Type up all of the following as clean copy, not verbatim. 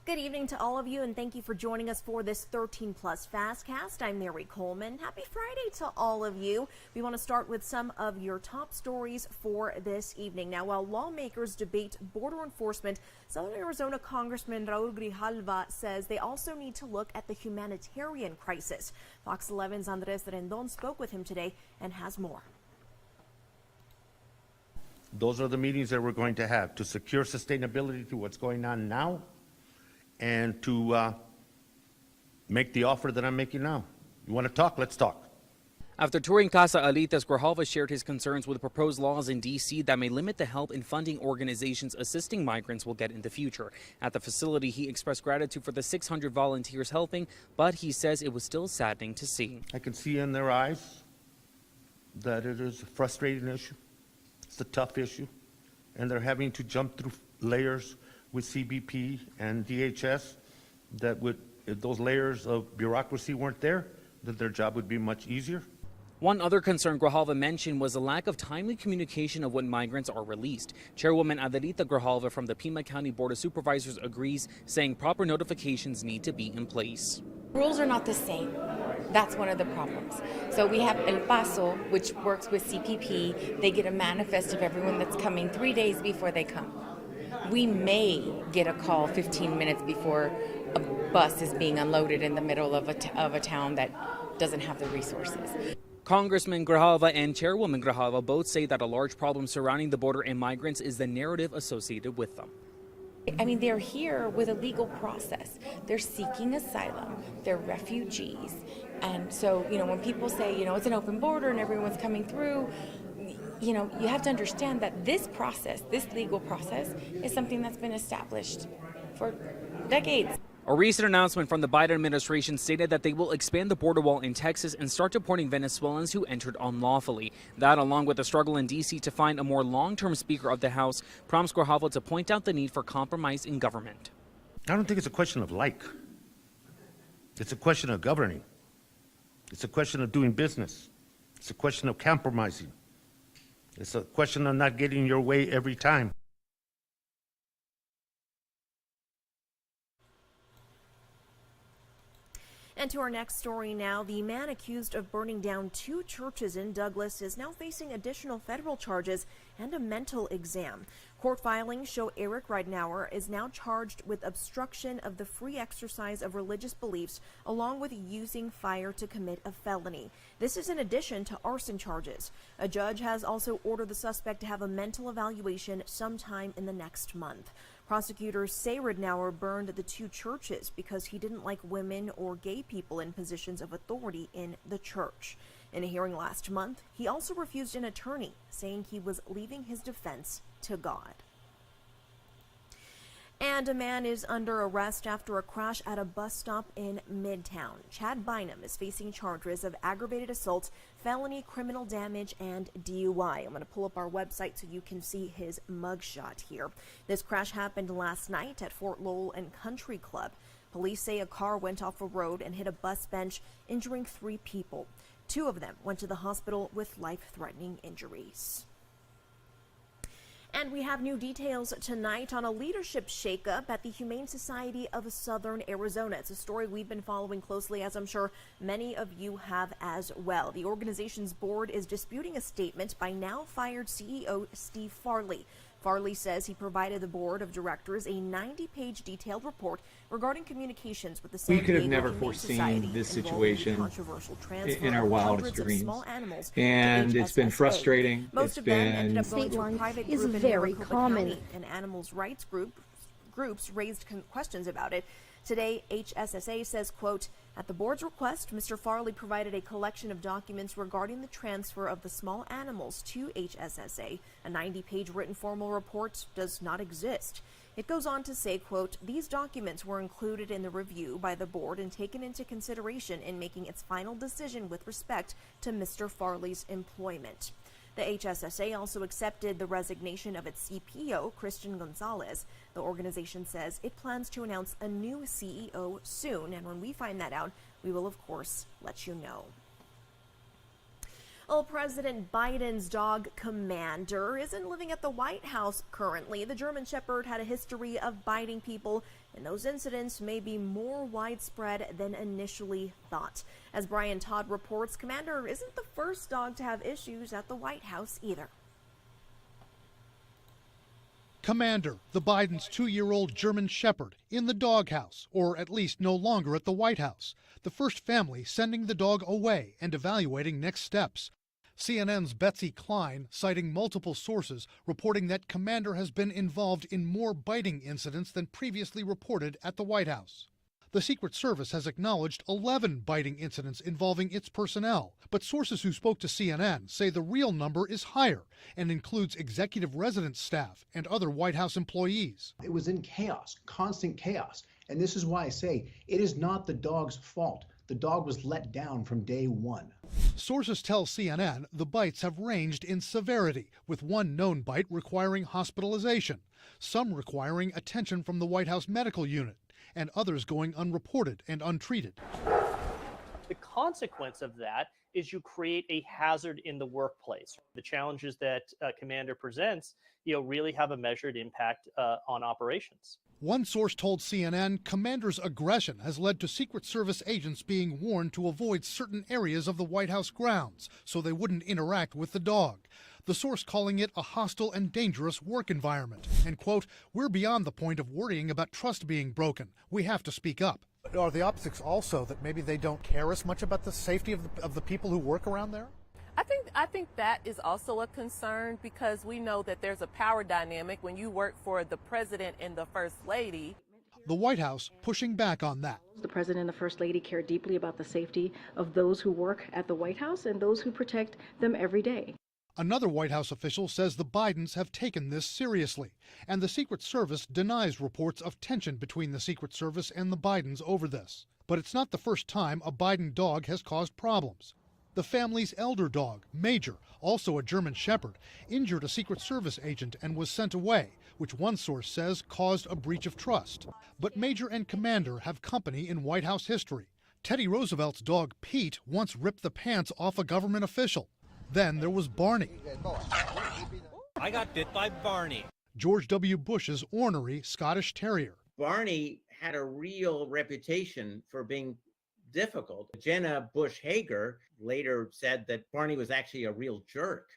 Good evening to all of you, and thank you for joining us for this 13 Plus FastCast. I'm Mary Coleman. Happy Friday to all of you. We want to start with some of your top stories for this evening. Now, while lawmakers debate border enforcement, Southern Arizona Congressman Raul Grijalva says they also need to look at the humanitarian crisis. Fox 11's Andres Rendon spoke with him today and has more. Those are the meetings that we're going to have to secure sustainability to what's going on now and to make the offer that I'm making now. You want to talk? Let's talk. After touring Casa Alitas, Grijalva shared his concerns with proposed laws in D.C. that may limit the help and funding organizations assisting migrants will get in the future. At the facility, he expressed gratitude for the 600 volunteers helping, but he says it was still saddening to see. I can see in their eyes that it is a frustrating issue. It's a tough issue, and they're having to jump through layers with CBP and DHS that would, if those layers of bureaucracy weren't there, that their job would be much easier. One other concern Grijalva mentioned was the lack of timely communication of when migrants are released. Chairwoman Adelita Grijalva from the Pima County Board of Supervisors agrees, saying proper notifications need to be in place. Rules are not the same. That's one of the problems. So we have El Paso, which works with CPP. They get a manifest of everyone that's coming 3 days before they come. We may get a call 15 minutes before a bus is being unloaded in the middle of a town that doesn't have the resources. Congressman Grijalva and Chairwoman Grijalva both say that a large problem surrounding the border and migrants is the narrative associated with them. I mean, they're here with a legal process. They're seeking asylum. They're refugees. And so, when people say, it's an open border and everyone's coming through, you have to understand that this process, this legal process, is something that's been established for decades. A recent announcement from the Biden administration stated that they will expand the border wall in Texas and start deporting Venezuelans who entered unlawfully. That, along with the struggle in D.C. to find a more long-term Speaker of the House, prompts Grijalva to point out the need for compromise in government. I don't think it's a question of like. It's a question of governing. It's a question of doing business. It's a question of compromising. It's a question of not getting your way every time. And to our next story now, the man accused of burning down 2 churches in Douglas is now facing additional federal charges and a mental exam. Court filings show Eric Ridenour is now charged with obstruction of the free exercise of religious beliefs, along with using fire to commit a felony. This is in addition to arson charges. A judge has also ordered the suspect to have a mental evaluation sometime in the next month. Prosecutors say Ridenour burned the 2 churches because he didn't like women or gay people in positions of authority in the church. In a hearing last month, he also refused an attorney, saying he was leaving his defense to God. And a man is under arrest after a crash at a bus stop in Midtown. Chad Bynum is facing charges of aggravated assault, felony criminal damage, and DUI. I'm going to pull up our website so you can see his mugshot here. This crash happened last night at Fort Lowell and Country Club. Police say a car went off a road and hit a bus bench, injuring 3 people. 2 of them went to the hospital with life-threatening injuries. And we have new details tonight on a leadership shakeup at the Humane Society of Southern Arizona. It's a story we've been following closely, as I'm sure many of you have as well. The organization's board is disputing a statement by now fired CEO Steve Farley. Farley says he provided the board of directors a 90-page detailed report regarding communications with the San We could have Diego never Humane foreseen Society this involving situation controversial transfer in our of wildest hundreds of dreams. small animals And to it's been HSSA. frustrating. Most It's of them ended been up going to a State private is group in very Maricopa common. County, and animals rights groups raised questions about it. Today, HSSA says, quote, at the board's request, Mr. Farley provided a collection of documents regarding the transfer of the small animals to HSSA. A 90-page written formal report does not exist. It goes on to say, quote, these documents were included in the review by the board and taken into consideration in making its final decision with respect to Mr. Farley's employment. The HSSA also accepted the resignation of its CPO, Christian Gonzalez. The organization says it plans to announce a new CEO soon, and when we find that out, we will, of course, let you know. Well, President Biden's dog Commander isn't living at the White House currently. The German Shepherd had a history of biting people, and those incidents may be more widespread than initially thought. As Brian Todd reports, Commander isn't the first dog to have issues at the White House either. Commander, the Biden's 2-year-old German Shepherd, in the doghouse, or at least no longer at the White House. The first family sending the dog away and evaluating next steps. CNN's Betsy Klein, citing multiple sources, reporting that Commander has been involved in more biting incidents than previously reported at the White House. The Secret Service has acknowledged 11 biting incidents involving its personnel, but sources who spoke to CNN say the real number is higher and includes executive residence staff and other White House employees. It was in chaos, constant chaos. And this is why I say it is not the dog's fault. The dog was let down from day one. Sources tell CNN the bites have ranged in severity, with one known bite requiring hospitalization, some requiring attention from the White House medical unit, and others going unreported and untreated. The consequence of that is you create a hazard in the workplace. The challenges that Commander presents, really have a measured impact on operations. One source told CNN Commander's aggression has led to Secret Service agents being warned to avoid certain areas of the White House grounds so they wouldn't interact with the dog. The source calling it a hostile and dangerous work environment. And, quote, "We're beyond the point of worrying about trust being broken. We have to speak up." Are the optics also that maybe they don't care as much about the safety of the people who work around there? I think that is also a concern because we know that there's a power dynamic when you work for the president and the first lady. The White House pushing back on that. The president and the first lady care deeply about the safety of those who work at the White House and those who protect them every day. Another White House official says the Bidens have taken this seriously, and the Secret Service denies reports of tension between the Secret Service and the Bidens over this. But it's not the first time a Biden dog has caused problems. The family's elder dog, Major, also a German Shepherd, injured a Secret Service agent and was sent away, which one source says caused a breach of trust. But Major and Commander have company in White House history. Teddy Roosevelt's dog, Pete, once ripped the pants off a government official. Then there was Barney. I got bit by Barney. George W. Bush's ornery Scottish Terrier. Barney had a real reputation for being difficult. Jenna Bush Hager later said that Barney was actually a real jerk.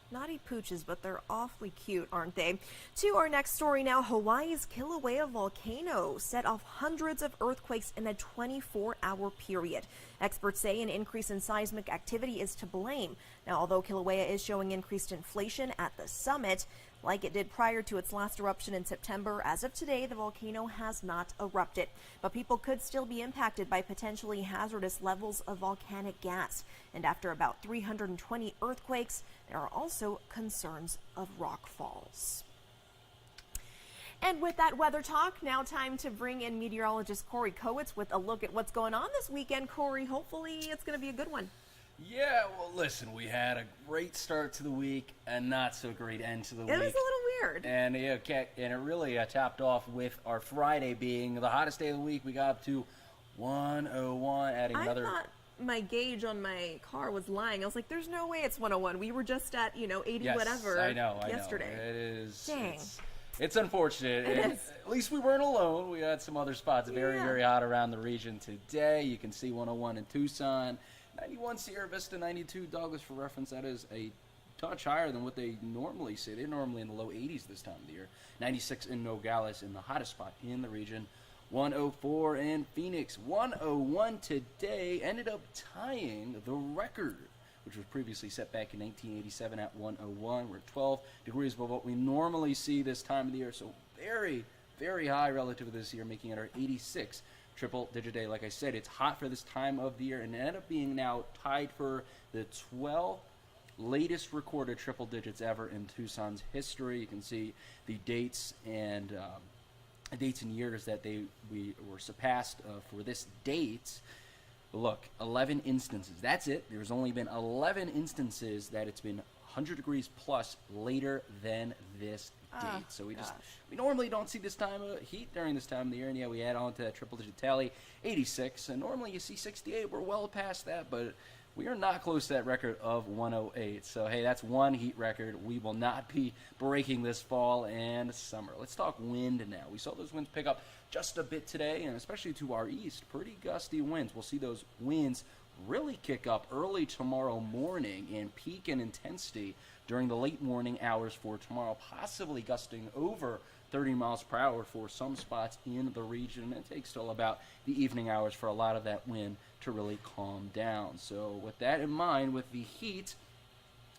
Naughty pooches, but they're awfully cute, aren't they? To our next story now. Hawaii's Kilauea volcano set off hundreds of earthquakes in a 24-hour period. Experts say an increase in seismic activity is to blame. Now, although Kilauea is showing increased inflation at the summit, like it did prior to its last eruption in September, as of today, the volcano has not erupted. But people could still be impacted by potentially hazardous levels of volcanic gas. And after about 320 earthquakes, there are also concerns of rock falls. And with that weather talk, now time to bring in meteorologist Corey Kowitz with a look at what's going on this weekend. Corey, hopefully it's going to be a good one. Yeah, well, listen, we had a great start to the week and not so great end to the week. It was a little weird. And it really topped off with our Friday being the hottest day of the week. We got up to 101, adding another. I thought my gauge on my car was lying. I was like, there's no way it's 101. We were just at, 80 yes, whatever I know. yesterday. It is. Dang. It's unfortunate. It is. At least we weren't alone. We had some other spots very, very hot around the region today. You can see 101 in Tucson. 91 Sierra Vista, 92 Douglas for reference. That is a touch higher than what they normally see. They're normally in the low 80s this time of the year. 96 in Nogales in the hottest spot in the region. 104 in Phoenix. 101 today ended up tying the record, which was previously set back in 1987 at 101. We're 12 degrees above what we normally see this time of the year. So very, very high relative to this year, making it our 86th triple-digit day. Like I said, it's hot for this time of the year, and it ended up being now tied for the 12th latest recorded triple digits ever in Tucson's history. You can see the dates and years that we were surpassed for this date. Look, 11 instances. That's it. There's only been 11 instances that it's been 100 degrees plus later than this date. So we normally don't see this time of heat during this time of the year, and yeah, we add on to that triple-digit tally, 86, and normally you see 68. We're well past that, but we are not close to that record of 108. So, hey, that's one heat record we will not be breaking this fall and summer. Let's talk wind now. We saw those winds pick up just a bit today, and especially to our east, pretty gusty winds. We'll see those winds really kick up early tomorrow morning and peak in intensity during the late morning hours for tomorrow, possibly gusting over 30 miles per hour for some spots in the region. It takes till about the evening hours for a lot of that wind to really calm down. So with that in mind, with the heat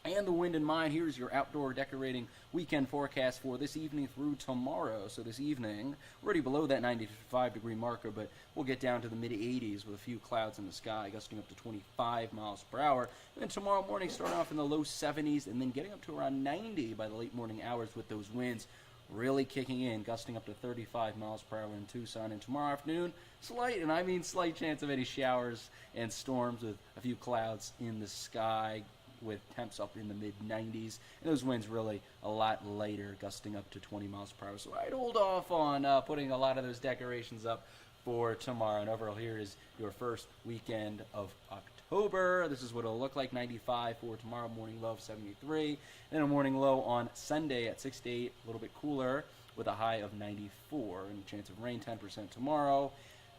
and the wind in mind, here's your outdoor decorating weekend forecast for this evening through tomorrow. So this evening, we're already below that 95-degree marker, but we'll get down to the mid-80s with a few clouds in the sky, gusting up to 25 miles per hour. And then tomorrow morning, starting off in the low 70s, and then getting up to around 90 by the late morning hours with those winds really kicking in, gusting up to 35 miles per hour in Tucson. And tomorrow afternoon, slight, and I mean slight chance of any showers and storms with a few clouds in the sky, with temps up in the mid-90s, and those winds really a lot later, gusting up to 20 miles per hour. So I'd hold off on putting a lot of those decorations up for tomorrow. And overall, here is your first weekend of October. This is what it'll look like: 95 for tomorrow, morning low of 73, and a morning low on Sunday at 68, a little bit cooler with a high of 94, and a chance of rain 10% tomorrow.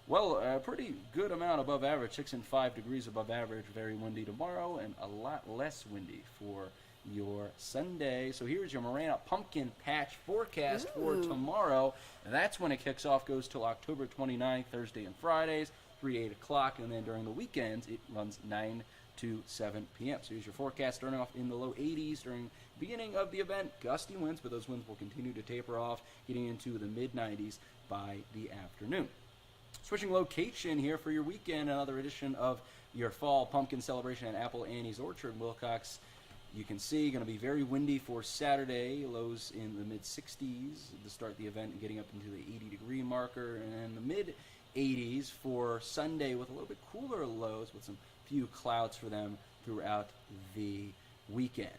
Well, a pretty good amount above average, 6 and 5 degrees above average, very windy tomorrow, and a lot less windy for your Sunday. So here's your Marana Pumpkin Patch forecast for tomorrow. And that's when it kicks off, goes till October 29th, Thursday and Fridays, 3 to 8 o'clock, and then during the weekends, it runs 9 to 7 p.m. So here's your forecast, starting off in the low 80s during the beginning of the event. Gusty winds, but those winds will continue to taper off, getting into the mid-90s by the afternoon. Switching location here for your weekend, another edition of your fall pumpkin celebration at Apple Annie's Orchard in Wilcox. You can see going to be very windy for Saturday, lows in the mid-60s to start the event and getting up into the 80-degree marker, and then the mid-80s for Sunday with a little bit cooler lows with some few clouds for them throughout the weekend.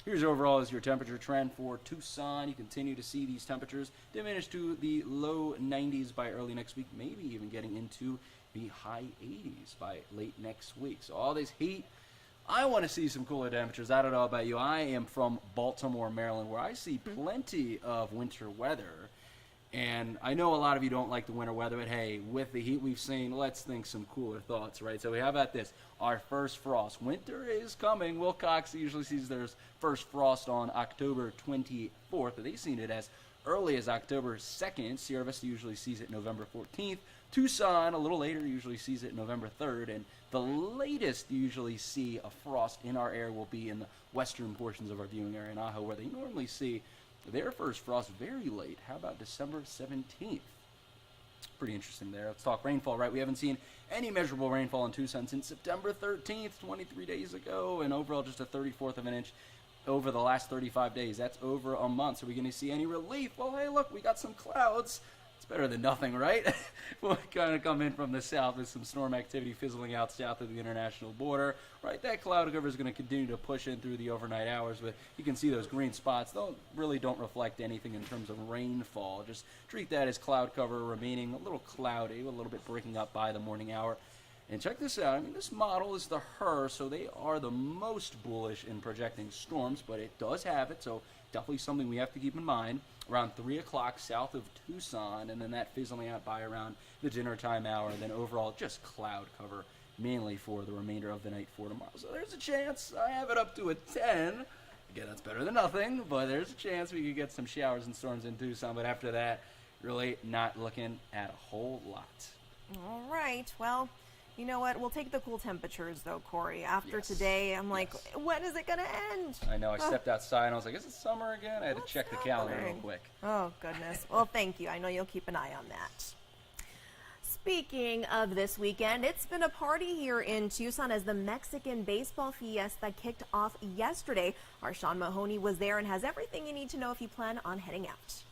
Here's overall is your temperature trend for Tucson. You continue to see these temperatures diminish to the low 90s by early next week, maybe even getting into the high 80s by late next week. So all this heat, I want to see some cooler temperatures. I don't know about you. I am from Baltimore, Maryland, where I see plenty of winter weather. And I know a lot of you don't like the winter weather, but hey, with the heat we've seen, let's think some cooler thoughts, right? So how about this? Our first frost. Winter is coming. Wilcox usually sees their first frost on October 24th, but they've seen it as early as October 2nd. Sierra Vista usually sees it November 14th. Tucson, a little later, usually sees it November 3rd. And the latest you usually see a frost in our area will be in the western portions of our viewing area in Ajo, where they normally see their first frost very late. How about December 17th? Pretty interesting there. Let's talk rainfall, right? We haven't seen any measurable rainfall in Tucson since September 13th, 23 days ago, and overall just a 34th of an inch over the last 35 days. That's over a month. So are we going to see any relief? Well, hey, look, we got some clouds. It's better than nothing, right? We'll kind of come in from the south with some storm activity fizzling out south of the international border, right? That cloud cover is going to continue to push in through the overnight hours, but you can see those green spots. They really don't reflect anything in terms of rainfall. Just treat that as cloud cover remaining a little cloudy, a little bit breaking up by the morning hour. And check this out. I mean, this model is the HER, so they are the most bullish in projecting storms, but it does have it, so definitely something we have to keep in mind. Around 3 o'clock south of Tucson, and then that fizzling out by around the dinner time hour, and then overall just cloud cover mainly for the remainder of the night for tomorrow. So there's a chance. I have it up to a 10. Again, that's better than nothing, but there's a chance we could get some showers and storms in Tucson, but after that, really not looking at a whole lot. All right. Well, you know what? We'll take the cool temperatures, though, Corey. After today, I'm like, when is it going to end? I know. I stepped outside, and I was like, is it summer again? I had to check the calendar real quick. Oh, goodness. Well, thank you. I know you'll keep an eye on that. Speaking of this weekend, it's been a party here in Tucson as the Mexican Baseball Fiesta kicked off yesterday. Our Sean Mahoney was there and has everything you need to know if you plan on heading out.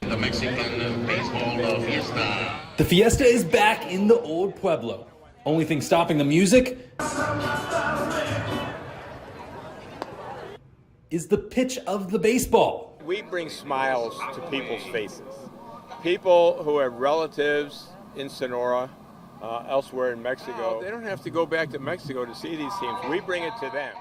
The Mexican Baseball Fiesta. The fiesta is back in the old Pueblo. Only thing stopping the music? is the pitch of the baseball. We bring smiles to people's faces. People who have relatives in Sonora, elsewhere in Mexico, they don't have to go back to Mexico to see these teams. We bring it to them.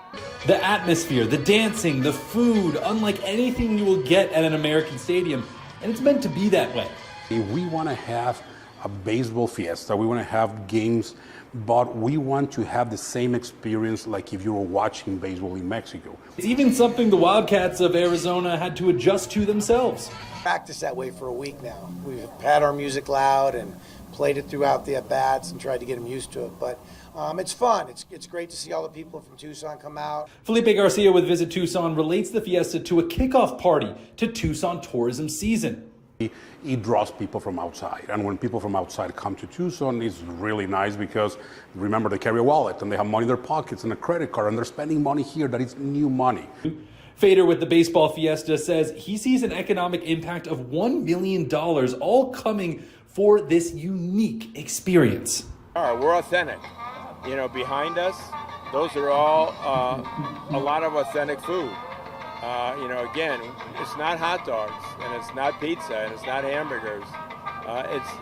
The atmosphere, the dancing, the food, unlike anything you will get at an American stadium, and it's meant to be that way. We want to have a baseball fiesta, we want to have games, but we want to have the same experience like if you were watching baseball in Mexico. It's even something the Wildcats of Arizona had to adjust to themselves. Practiced that way for a week now. We've had our music loud and played it throughout the at-bats and tried to get them used to it. But it's fun. It's great to see all the people from Tucson come out. Felipe Garcia with Visit Tucson relates the fiesta to a kickoff party to Tucson tourism season. It draws people from outside, and when people from outside come to Tucson, it's really nice because, remember, they carry a wallet and they have money in their pockets and a credit card, and they're spending money here that is new money. Fader with the baseball fiesta says he sees an economic impact of $1 million, all coming for this unique experience. We're authentic. You know, behind us, those are all a lot of authentic food. You know, again, it's not hot dogs, and it's not pizza, and it's not hamburgers.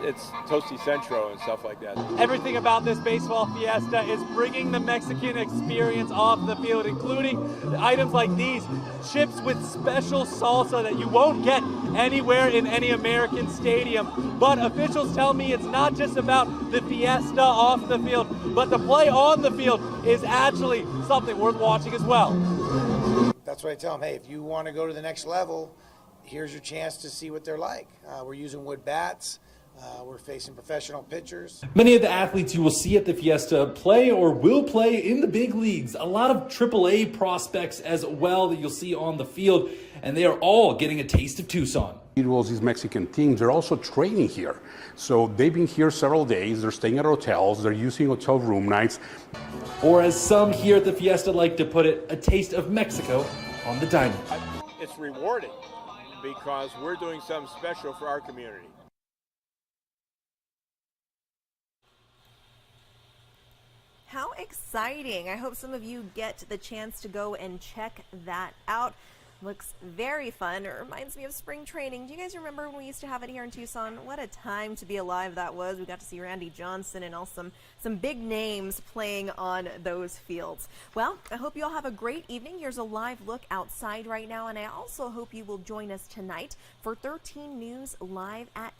It's Tosti Centro and stuff like that. Everything about this baseball fiesta is bringing the Mexican experience off the field, including items like these chips with special salsa that you won't get anywhere in any American stadium. But officials tell me it's not just about the fiesta off the field, but the play on the field is actually something worth watching as well. That's what I tell them. Hey, if you want to go to the next level, here's your chance to see what they're like. We're using wood bats. We're facing professional pitchers. Many of the athletes you will see at the fiesta play or will play in the big leagues. A lot of AAA prospects as well that you'll see on the field, and they are all getting a taste of Tucson. These Mexican teams, they're also training here. So they've been here several days, they're staying at hotels, they're using hotel room nights. Or as some here at the fiesta like to put it, a taste of Mexico on the diamond. It's rewarding because we're doing something special for our community. How exciting. I hope some of you get the chance to go and check that out. Looks very fun. It reminds me of spring training. Do you guys remember when we used to have it here in Tucson? What a time to be alive that was. We got to see Randy Johnson and also some big names playing on those fields. Well, I hope you all have a great evening. Here's a live look outside right now, and I also hope you will join us tonight for 13 News Live at